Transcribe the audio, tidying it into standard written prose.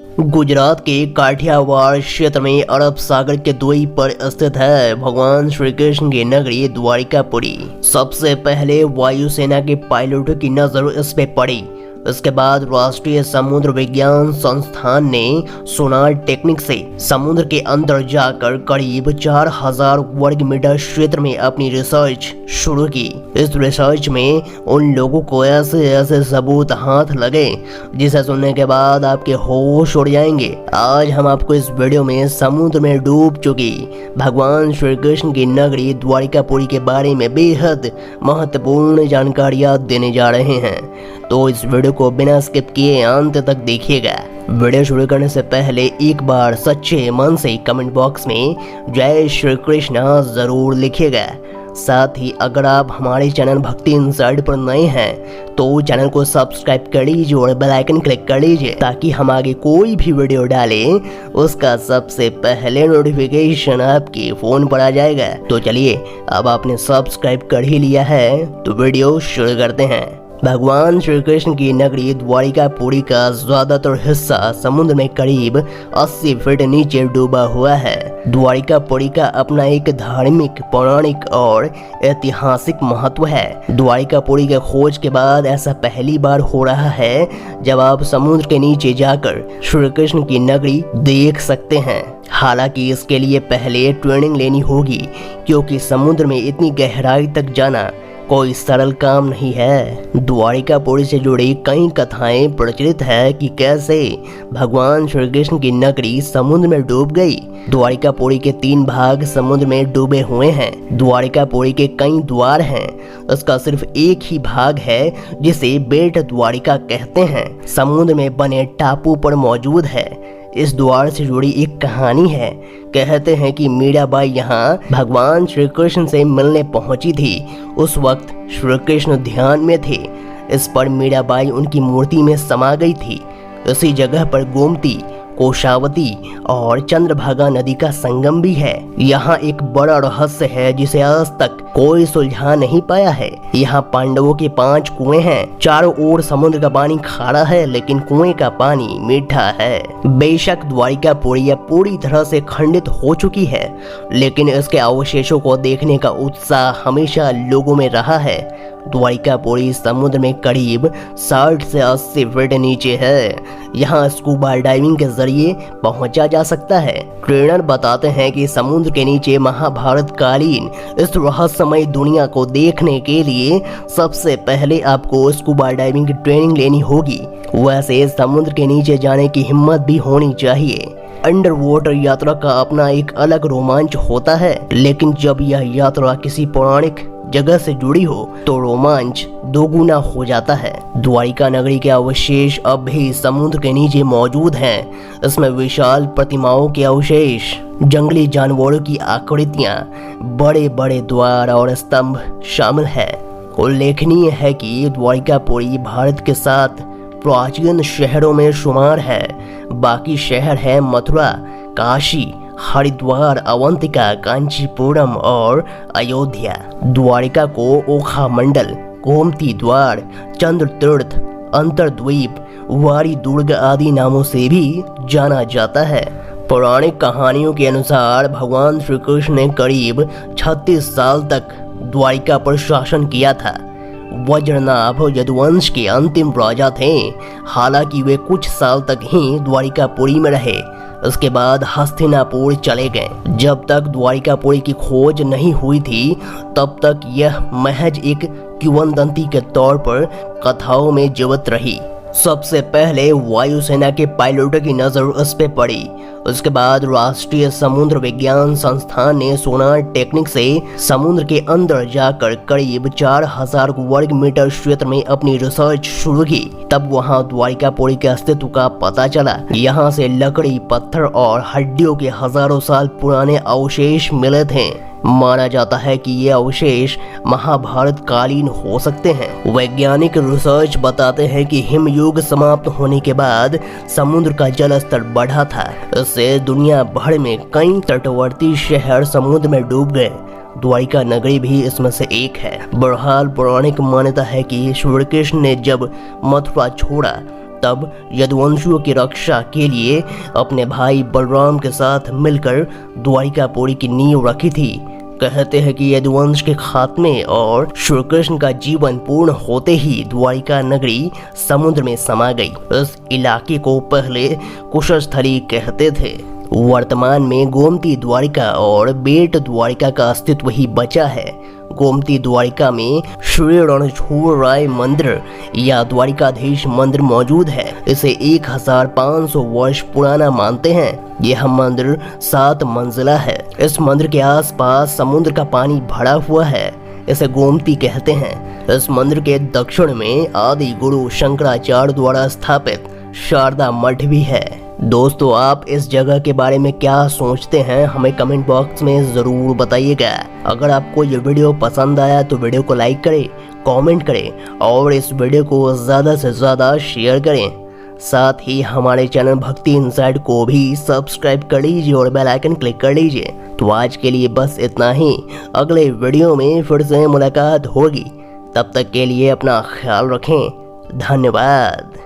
गुजरात के काठियावाड़ क्षेत्र में अरब सागर के द्वीप पर स्थित है भगवान श्री कृष्ण की नगरी द्वारिकापुरी। सबसे पहले वायुसेना के पायलटों की नजर इस पे पड़ी। इसके बाद राष्ट्रीय समुद्र विज्ञान संस्थान ने सोनार टेक्निक से समुद्र के अंदर जाकर करीब 4000 वर्ग मीटर क्षेत्र में अपनी रिसर्च शुरू की। इस रिसर्च में उन लोगों को ऐसे ऐसे सबूत हाथ लगे जिसे सुनने के बाद आपके होश उड़ जाएंगे। आज हम आपको इस वीडियो में समुद्र में डूब चुकी भगवान श्री कृष्ण की नगरी द्वारिकापुरी के बारे में बेहद महत्वपूर्ण जानकारियां देने जा रहे हैं, तो इस वीडियो को बिना स्किप किए अंत तक देखिएगा। वीडियो शुरू करने से पहले एक बार सच्चे मन से कमेंट बॉक्स में जय श्री कृष्ण जरूर लिखिएगा। साथ ही अगर आप हमारे चैनल भक्ति इनसाइड पर नए हैं तो चैनल को सब्सक्राइब कर लीजिए और बेल आइकन क्लिक कर लीजिए ताकि हम आगे कोई भी वीडियो डालें उसका सबसे पहले नोटिफिकेशन आपके फोन पर आ जाएगा। तो चलिए, अब आपने सब्सक्राइब कर ही लिया है तो वीडियो शुरू करते हैं। भगवान श्री कृष्ण की नगरी द्वारिकापुरी का ज्यादातर हिस्सा समुद्र में करीब 80 फीट नीचे डूबा हुआ है। द्वारिकापुरी का अपना एक धार्मिक, पौराणिक और ऐतिहासिक महत्व है। द्वारिकापुरी के खोज के बाद ऐसा पहली बार हो रहा है जब आप समुद्र के नीचे जाकर श्री कृष्ण की नगरी देख सकते हैं। हालांकि इसके लिए पहले ट्रेनिंग लेनी होगी क्योंकि समुद्र में इतनी गहराई तक जाना कोई सरल काम नहीं है। द्वारिकापुरी से जुड़ी कई कथाएं प्रचलित है कि कैसे भगवान श्री कृष्ण की नगरी समुद्र में डूब गई। द्वारिकापुरी के 3 भाग समुद्र में डूबे हुए हैं। द्वारिकापुरी के कई द्वार हैं, इसका सिर्फ एक ही भाग है जिसे बेट द्वारिका कहते हैं, समुद्र में बने टापू पर मौजूद है। इस द्वार से जुड़ी एक कहानी है। कहते हैं कि मीराबाई यहाँ भगवान श्री कृष्ण से मिलने पहुंची थी। उस वक्त श्री कृष्ण ध्यान में थे। इस पर मीराबाई उनकी मूर्ति में समा गई थी। इसी जगह पर गोमती, कोशावती और चंद्रभागा नदी का संगम भी है। यहाँ एक बड़ा रहस्य है जिसे आज तक कोई सुलझा नहीं पाया है। यहाँ पांडवों के 5 कुएं हैं। चारों ओर समुद्र का पानी खारा है लेकिन कुएं का पानी मीठा है। बेशक द्वारिकापुरी पूरी तरह से खंडित हो चुकी है, लेकिन इसके अवशेषों को देखने का उत्साह हमेशा लोगों में रहा है। द्वारिकापुरी समुद्र में करीब 60 से 80 फीट नीचे है। यहाँ स्कूबा डाइविंग के जरिए पहुंचा जा सकता है। ट्रेनर बताते हैं कि समुद्र के नीचे महाभारत कालीन इस रहस्यमय दुनिया को देखने के लिए सबसे पहले आपको स्कूबा डाइविंग की ट्रेनिंग लेनी होगी। वैसे समुद्र के नीचे जाने की हिम्मत भी होनी चाहिए। अंडर वाटर यात्रा का अपना एक अलग रोमांच होता है, लेकिन जब यह यात्रा किसी पौराणिक जगह से जुड़ी हो तो रोमांच दोगुना हो जाता है। द्वारिका नगरी के अवशेष अब भी समुद्र के नीचे मौजूद हैं। इसमें विशाल प्रतिमाओं के अवशेष, जंगली जानवरों की आकृतियां, बड़े बड़े द्वार और स्तंभ शामिल है। उल्लेखनीय है कि द्वारिकापुरी भारत के 7 प्राचीन शहरों में शुमार है। बाकी शहर है मथुरा, काशी, हरिद्वार, अवंतिका, कांचीपुरम और अयोध्या। द्वारिका को ओखा मंडल, गोमती द्वार, चंद्र तीर्थ, अंतरद्वीप, वारी दुर्ग आदि नामों से भी जाना जाता है। पौराणिक कहानियों के अनुसार भगवान श्री कृष्ण ने करीब 36 साल तक द्वारिका पर शासन किया था। वज्रनाभ यदुवंश के अंतिम राजा थे। हालांकि वे कुछ साल तक ही द्वारिकापुरी में रहे। उसके बाद हस्तिनापुर चले गए। जब तक द्वारिकापुरी की खोज नहीं हुई थी तब तक यह महज एक किंवदंती के तौर पर कथाओं में जीवित रही। सबसे पहले वायुसेना के पायलटों की नजर उस पे पड़ी। उसके बाद राष्ट्रीय समुद्र विज्ञान संस्थान ने सोनार टेक्निक से समुद्र के अंदर जाकर करीब 4000 वर्ग मीटर क्षेत्र में अपनी रिसर्च शुरू की। तब वहां द्वारिकापुरी के अस्तित्व का पता चला। यहाँ से लकड़ी, पत्थर और हड्डियों के हजारों साल पुराने अवशेष मिले थे। माना जाता है कि ये अवशेष महाभारत कालीन हो सकते हैं। वैज्ञानिक रिसर्च बताते हैं कि हिमयुग समाप्त होने के बाद समुद्र का जल स्तर बढ़ा था। इससे दुनिया भर में कई तटवर्ती शहर समुद्र में डूब गए। द्वारिका नगरी भी इसमें से एक है। बहरहाल पौराणिक मान्यता है कि श्री कृष्ण ने जब मथुरा छोड़ा तब यदुवंशियों की रक्षा के लिए अपने भाई बलराम के साथ मिलकर द्वारिकापुरी की नींव रखी थी। कहते हैं कि यदुवंश के खात्मे और श्री कृष्ण का जीवन पूर्ण होते ही द्वारिका नगरी समुद्र में समा गई। इस इलाके को पहले कुशस्थली कहते थे। वर्तमान में गोमती द्वारिका और बेट द्वारिका का अस्तित्व ही बचा है। गोमती द्वारिका में श्री रणछोड़ राय मंदिर या द्वारिकाधीश मंदिर मौजूद है। इसे 1500 वर्ष पुराना मानते हैं। यह मंदिर 7 मंजिला है। इस मंदिर के आसपास समुद्र का पानी भरा हुआ है। इसे गोमती कहते हैं। इस मंदिर के दक्षिण में आदि गुरु शंकराचार्य द्वारा स्थापित शारदा मठ भी है। दोस्तों, आप इस जगह के बारे में क्या सोचते हैं हमें कमेंट बॉक्स में ज़रूर बताइएगा। अगर आपको ये वीडियो पसंद आया तो वीडियो को लाइक करें, कमेंट करें और इस वीडियो को ज़्यादा से ज़्यादा शेयर करें। साथ ही हमारे चैनल भक्ति इनसाइड को भी सब्सक्राइब कर लीजिए और बेल आइकन क्लिक कर लीजिए। तो आज के लिए बस इतना ही। अगले वीडियो में फिर से मुलाकात होगी। तब तक के लिए अपना ख्याल रखें। धन्यवाद।